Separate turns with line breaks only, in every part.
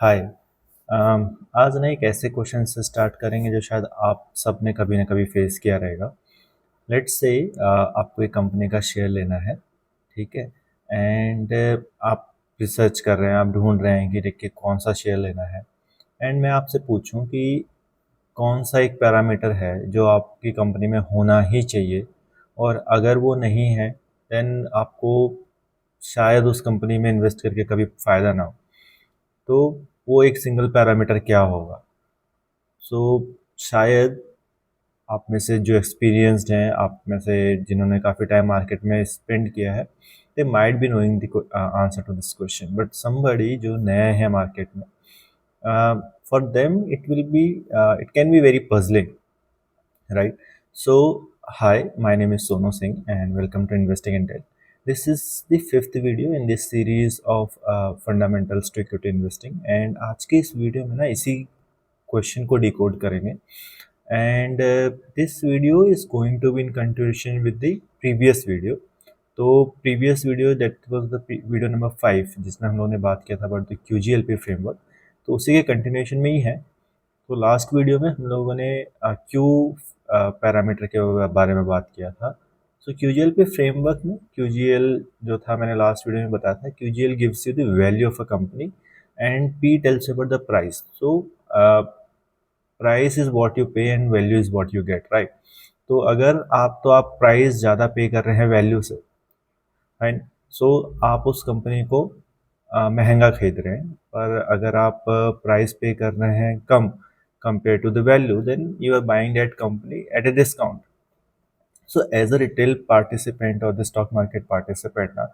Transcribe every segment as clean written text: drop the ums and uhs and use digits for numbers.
हाय। आज ना एक ऐसे क्वेश्चन से स्टार्ट करेंगे जो शायद आप सब ने कभी ना कभी फेस किया रहेगा। लेट्स से आपको एक कंपनी का शेयर लेना है, ठीक है? एंड आप रिसर्च कर रहे हैं, आप ढूंढ रहे हैं कि देखिए कौन सा शेयर लेना है। एंड मैं आपसे पूछूं कि कौन सा एक पैरामीटर है जो आपकी कंपनी में होना ही चाहिए, और अगर वो नहीं है देन आपको शायद उस कंपनी में इन्वेस्ट करके कभी फ़ायदा ना हो। तो वो एक सिंगल पैरामीटर क्या होगा? सो शायद आप में से जो एक्सपीरियंस्ड हैं, आप में से जिन्होंने काफ़ी टाइम मार्केट में स्पेंड किया है, they might be knowing the answer to this question, but somebody जो नए हैं मार्केट में, for them it can be very puzzling, right? So, hi, my name is Sonu Singh and welcome to Investing Intel. This is the fifth video in this series of fundamentals to equity investing, and आज के इस video में ना इसी question को decode करेंगे। And this video is going to be in continuation with the previous video. तो previous video that was the video number 5 जिसमें हम लोगों ने बात किया था अबाउट द QGLP फ्रेमवर्क, तो उसी के कंटिन्यूएशन में ही है। तो लास्ट वीडियो में हम लोगों ने क्यू पैरामीटर के बारे में बात किया था। सो क्यूजीएल पे फ्रेमवर्क में क्यूजीएल जो था, मैंने लास्ट वीडियो में बताया था, QGL gives you the value of a company and P tells about the price. So price is what you pay and value is what you get, right? तो अगर आप प्राइस ज़्यादा पे कर रहे हैं वैल्यू से, राइट? सो आप उस कंपनी को महंगा खरीद रहे हैं। पर अगर आप प्राइस पे कर रहे हैं कम compare to the value, then you are buying that company at a discount. So as a retail participant और द स्टॉक मार्केट पार्टिसिपेंट ना,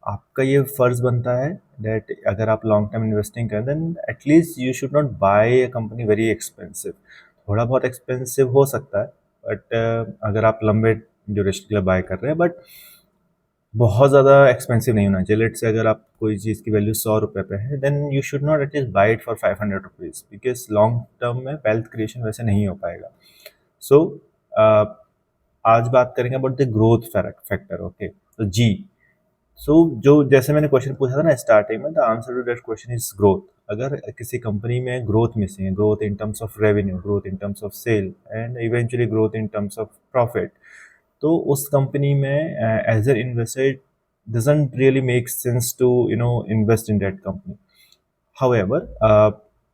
आपका ये फर्ज बनता है दैट अगर आप लॉन्ग टर्म इन्वेस्टिंग करें then at least you should not buy a company very expensive. थोड़ा बहुत एक्सपेंसिव हो सकता है, बट अगर आप लंबे ड्यूरेशन के लिए बाय कर रहे हैं, बट बहुत ज़्यादा एक्सपेंसिव नहीं होना चाहिए। लेट्स से अगर आप कोई चीज़ की वैल्यू 100 रुपये पे है, then you should not at least buy it for 500 rupees, because long term में वेल्थ क्रिएशन वैसे नहीं हो पाएगा। सो आज बात करेंगे about the growth factor. Okay, तो जी, सो जो जैसे मैंने क्वेश्चन पूछा था ना स्टार्टिंग में, the answer to that question is growth. अगर किसी कंपनी में ग्रोथ मिसिंग है, growth in terms of revenue, growth in terms of sale and eventually growth in terms of profit, तो उस कंपनी में as an investor doesn't really make sense to invest in that company. However,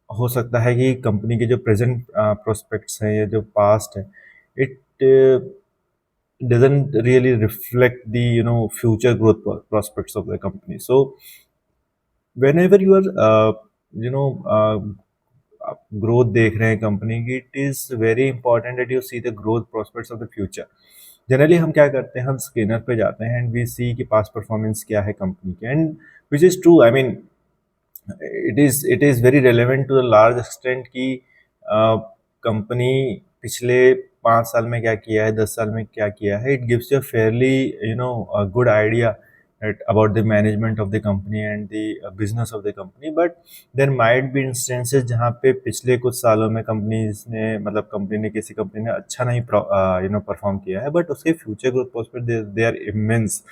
हो सकता है कि company के जो present prospects हैं या जो पास्ट है, it doesn't really reflect the future growth prospects of the company. So whenever you are you know आप ग्रोथ देख रहे हैं कंपनी की, it is very important that you see the growth prospects of the future. Generally हम क्या करते हैं, हम स्कैनर पे जाते हैं एंड वी सी कि पास्ट परफॉर्मेंस क्या है कंपनी की, and which is true. I mean it is very relevant to the large extent कि कंपनी पिछले 5 साल में क्या किया है, 10 साल में क्या किया है। It gives you fairly good idea about the management of the company and the business of the company. But there might be instances जहाँ पे पिछले कुछ सालों में कंपनीज ने, मतलब किसी कंपनी ने अच्छा नहीं परफॉर्म किया है, बट उसके future growth prospect they are immense.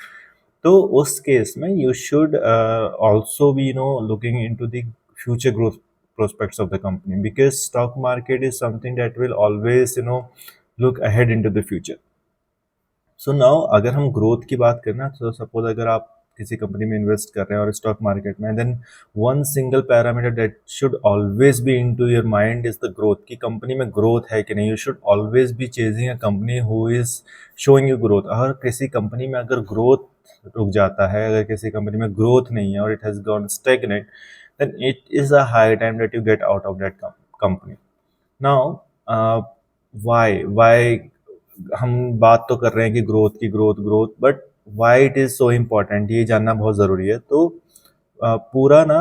तो उस केस में you should also be looking into the future growth prospects of the company, because stock market is something that will always look ahead into the future. So now अगर हम growth की बात करें ना, तो सपोज अगर आप किसी कंपनी में इन्वेस्ट कर रहे हैं और स्टॉक मार्केट में, then one single parameter that should always be into your mind is the growth, कि कंपनी में ग्रोथ है कि नहीं। You should always be chasing a company who is showing you growth. अगर किसी कंपनी में अगर ग्रोथ रुक जाता है, अगर किसी कंपनी में ग्रोथ नहीं है और it has gone stagnate, then it is a high time that you get out of that company. Now why हम बात तो कर रहे हैं कि growth, but why it is so important, ये जानना बहुत ज़रूरी है। तो पूरा ना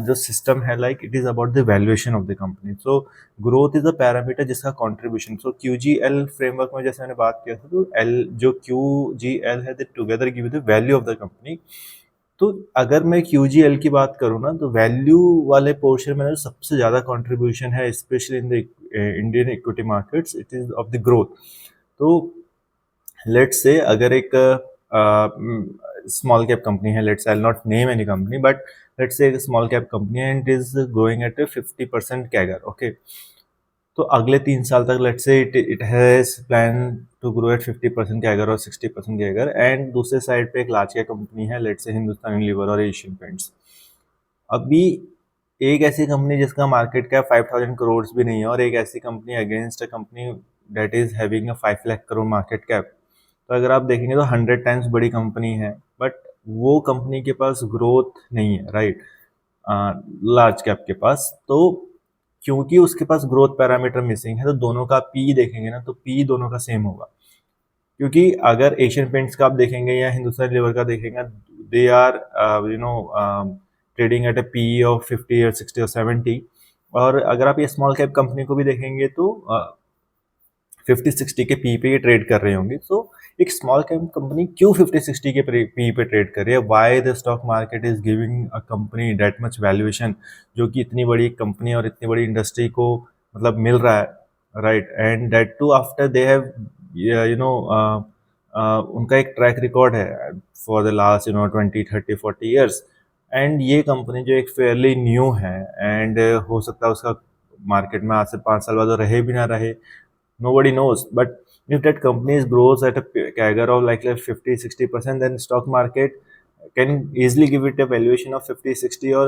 जो सिस्टम है, like it is about the valuation of the company. So growth is a parameter जिसका कंट्रीब्यूशन, सो QGL फ्रेमवर्क में जैसे मैंने बात किया था, तो एल जो QGL है, the together give the value of the company. तो अगर मैं QGL की बात करूँ ना, तो वैल्यू वाले पोर्शन में जो सबसे ज़्यादा कंट्रीब्यूशन है, specially in the Indian equity markets, it is of the growth. तो लेट्स से अगर एक small cap company है, let's say I'll not name any company, but let's say a small cap company and it is growing at a 50% CAGR, okay. तो अगले 3 साल तक let's say it has plan to grow at 50% CAGR और 60% CAGR, and दूसरे side पे एक large cap company है, let's say Hindustan liver और एशियन पेंट्स। अभी एक ऐसी कंपनी जिसका मार्केट कैप 5000 करोड़ भी नहीं है, और एक ऐसी company against a company that is having a 5 lakh crore market cap, तो अगर आप देखेंगे तो 100 टाइम्स बड़ी कंपनी है, बट वो कंपनी के पास ग्रोथ नहीं है, राइट, लार्ज कैप के पास। तो क्योंकि उसके पास ग्रोथ पैरामीटर मिसिंग है, तो दोनों का पी देखेंगे ना, तो पी दोनों का सेम होगा। क्योंकि अगर एशियन पेंट्स का आप देखेंगे या हिंदुस्तान लीवर का देखेंगे, they are trading at a P of 50 और 60 और 70, और अगर आप ये स्मॉल कैप कंपनी को भी देखेंगे तो 50-60 के पी पे ये ट्रेड कर रहे होंगे। तो एक स्मॉल कैप कंपनी क्यों 50-60 के पी पे ट्रेड कर रही है? Why the stock market is giving a company that much valuation, जो कि इतनी बड़ी कंपनी और इतनी बड़ी इंडस्ट्री को मतलब मिल रहा है, right, and that to after they have उनका एक ट्रैक रिकॉर्ड है for the last 20-30-40 years, and ये कंपनी जो एक फेयरली न्यू है, एंड हो सकता है उसका मार्केट में आज से 5 साल बाद रहे भी ना रहे, nobody knows, but if that company grows at a CAGR of like 50-60%, then stock market can easily give it a valuation of 50-60, or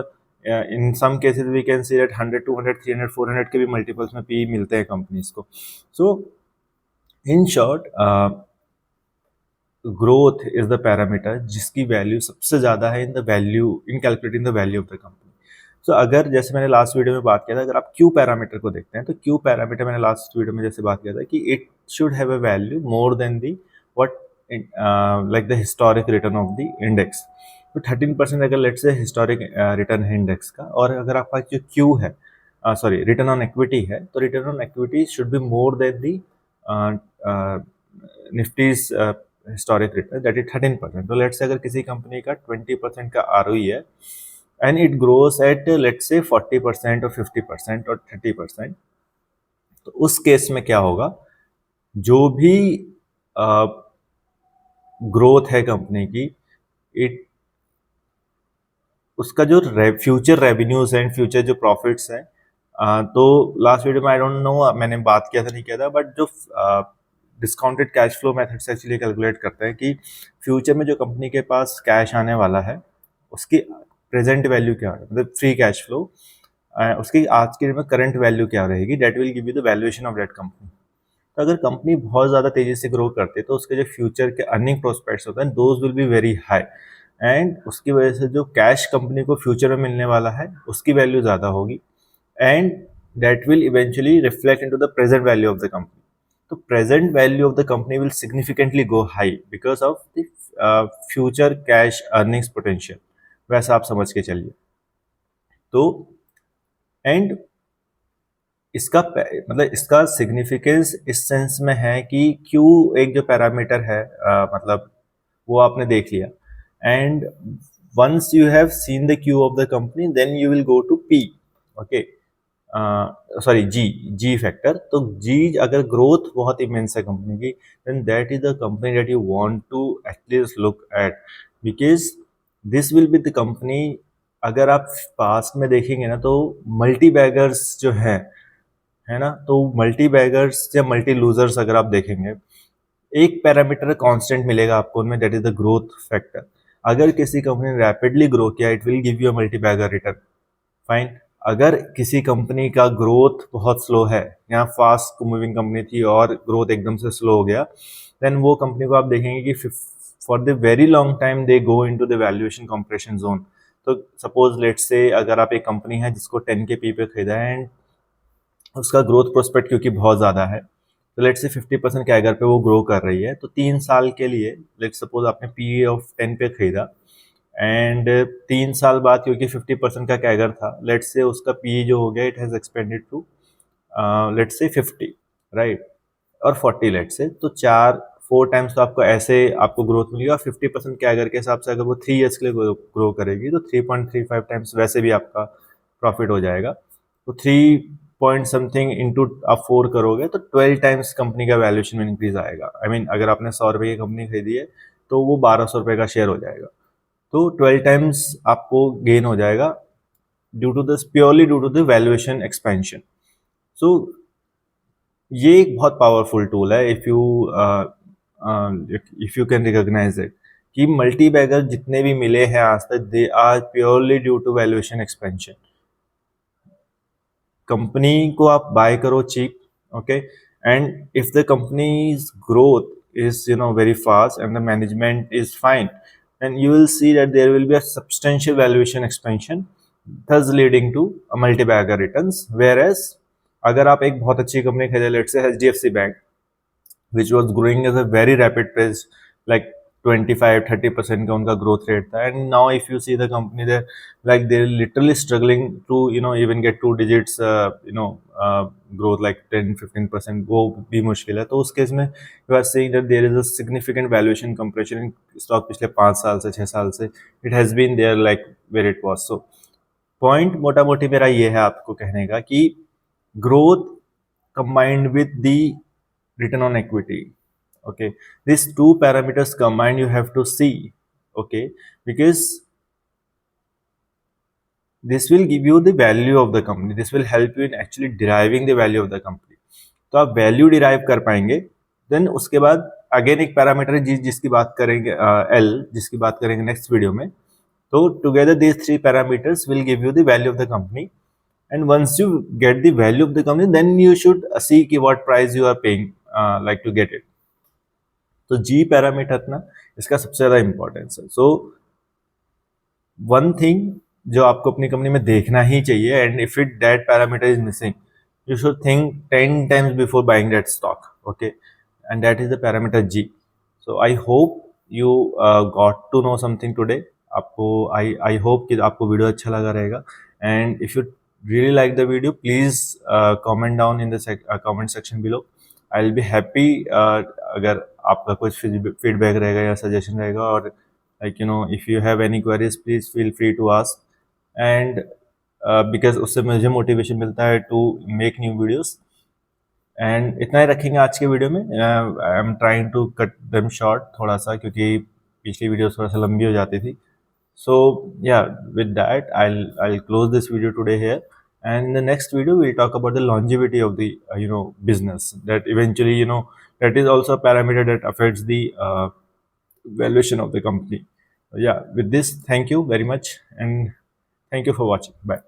in some cases we can see that 100, 200, 300, 400 के भी multiples में PE मिलते हैं companies को। So in short, growth is the parameter जिसकी value सबसे ज़्यादा है in calculating the value of the company। So अगर जैसे मैंने लास्ट वीडियो में बात किया था, अगर आप क्यू पैरामीटर को देखते हैं, तो क्यू पैरामीटर मैंने लास्ट वीडियो में जैसे बात किया था कि it should have a value more than the what like the historic return of the index. तो 13% अगर लेट्स से हिस्टोरिक रिटर्न है इंडेक्स का, और अगर आपका जो क्यू है, सॉरी, रिटर्न ऑन इक्विटी है, तो return on equity should be more than the Nifty's historic return, that is 13%। तो लेट्स से अगर किसी कंपनी का 20% का आरओई है and it grows at let's say 40% or 50% or 30%, तो उस केस में क्या होगा, जो भी ग्रोथ है कंपनी की, इट उसका जो फ्यूचर रेवेन्यूज एंड फ्यूचर जो प्रॉफिट्स हैं, तो लास्ट वीडियो में आई डोंट नो मैंने बात किया था नहीं किया था, बट जो डिस्काउंटेड कैश फ्लो मेथड से एक्चुअली कैलकुलेट करते हैं कि फ्यूचर में जो कंपनी के पास कैश आने वाला है उसकी प्रेजेंट वैल्यू क्या है, मतलब फ्री कैश फ्लो, उसकी आज के दिन में करंट वैल्यू क्या रहेगी, that will give you the valuation of that company. तो अगर कंपनी बहुत ज़्यादा तेजी से ग्रो करती है, तो उसके जो फ्यूचर के अर्निंग प्रोस्पेक्ट्स होते हैं, those will be very high, and उसकी वजह से जो कैश कंपनी को फ्यूचर में मिलने वाला है उसकी वैल्यू ज़्यादा होगी, and that will eventually reflect into the present value of the company. तो present value of the company will significantly go high because of the future cash earnings potential, वैसा आप समझ के चलिए। तो एंड इसका मतलब इसका सिग्निफिकेंस इस सेंस में है कि क्यू एक जो पैरामीटर है, मतलब वो आपने देख लिया, and once you have seen the Q of the company then you will go to P, okay, sorry G factor. तो जी अगर ग्रोथ बहुत इमेंस है कंपनी की, then that is the company that you want to at least look at, because this will be the company. अगर आप past में देखेंगे ना, तो मल्टी बैगर्स जो है ना, तो मल्टी बैगर्स या मल्टी लूजर्स अगर आप देखेंगे, एक पैरामीटर कांस्टेंट मिलेगा आपको उनमें, that is the growth factor. अगर किसी कंपनी ने रैपिडली ग्रो किया, it will give you a multi bagger return, fine. अगर किसी कंपनी का ग्रोथ बहुत स्लो है, या फास्ट मूविंग कंपनी थी और ग्रोथ एकदम से स्लो हो गया, देन वो कंपनी को आप देखेंगे कि for the very long time they go into the valuation compression zone. तो सपोज लेट्स से अगर आप एक कंपनी है जिसको 10 के पी पे खरीदा है, एंड उसका ग्रोथ प्रोस्पेक्ट क्योंकि बहुत ज़्यादा है, तो लेट्स से 50% कैगर पे वो ग्रो कर रही है, तो 3 साल के लिए लेट्स सपोज आपने पी ऑफ 10 पे खरीदा, एंड 3 साल बाद क्योंकि 50% का कैगर था, लेट्स से उसका पी जो हो गया, it has expanded to let's say 50, right, और 40 लेट्स से, तो 4 टाइम्स तो आपको ऐसे आपको ग्रोथ मिलेगी, और 50% कैगर के हिसाब से अगर वो 3 ईयर्स के लिए ग्रो करेगी, तो 3.35 टाइम्स वैसे भी आपका प्रॉफिट हो जाएगा। तो 3 पॉइंट समथिंग इंटू आप 4 करोगे, तो 12 टाइम्स कंपनी का वैल्यूएशन में इंक्रीज आएगा। आई मीन अगर आपने 100 रुपये की कंपनी खरीदी है, तो वो 1200 रुपये का शेयर हो जाएगा। तो 12 टाइम्स आपको गेन हो जाएगा due to this, purely due to the valuation expansion. So ये एक बहुत पावरफुल टूल है if you can recognise it, कि मल्टी बैगर जितने भी मिले हैं आज तक, they are purely due to valuation expansion. Company को आप बाय करो cheap, okay, and if the company's growth is very fast and the management is fine, then you will see that there will be a substantial valuation expansion, thus leading to a multi-bagger returns. Whereas अगर आप एक बहुत अच्छी company खरीदे, let's say HDFC bank, which was growing at a very rapid pace, like 25-30% का उनका growth rate था, and now if you see the company, they're literally struggling to even get 2 digits growth, like 10-15%, वो भी मुश्किल है। तो उस case में you are seeing that there is a significant valuation compression in stock पिछले 5 साल से 6 साल से, it has been there like where it was. So point मोटा मोटी मेरा ये है आपको कहने का कि growth combined with the return on equity, okay, these two parameters combined you have to see, okay, because this will give you the value of the company, this will help you in actually deriving the value of the company. तो आप value derive कर पाएंगे, then उसके बाद again एक parameter है जिसकी बात करेंगे एल, जिसकी बात करेंगे नेक्स्ट वीडियो में। तो together these 3 parameters will give you the value of the company, and once you get the value of the company, then you should see कि what price you are paying like to get it. तो G parameter ना इसका सबसे ज़्यादा importance है। So one thing जो आपको अपनी कंपनी में देखना ही चाहिए, and if it that parameter is missing, you should think 10 times before buying that stock, okay, and that is the parameter G. So I hope you got to know something today. आपको I hope कि आपको video अच्छा लगा रहेगा, and if you really like the video, please comment down in the comment section below. I'll be happy अगर आपका कुछ feedback रहेगा या सजेशन रहेगा, और like if you have any queries, please feel free to ask, and because उससे मुझे motivation मिलता है to make new videos. And इतना ही रखेंगे आज के वीडियो में। I am trying to cut them short थोड़ा सा, क्योंकि पिछली वीडियो थोड़ा सा लंबी हो जाती थी। सो या with that I close this video today here, and in the next video we'll talk about the longevity of the business, that eventually that is also a parameter that affects the valuation of the company. Yeah, with this, thank you very much, and thank you for watching. Bye.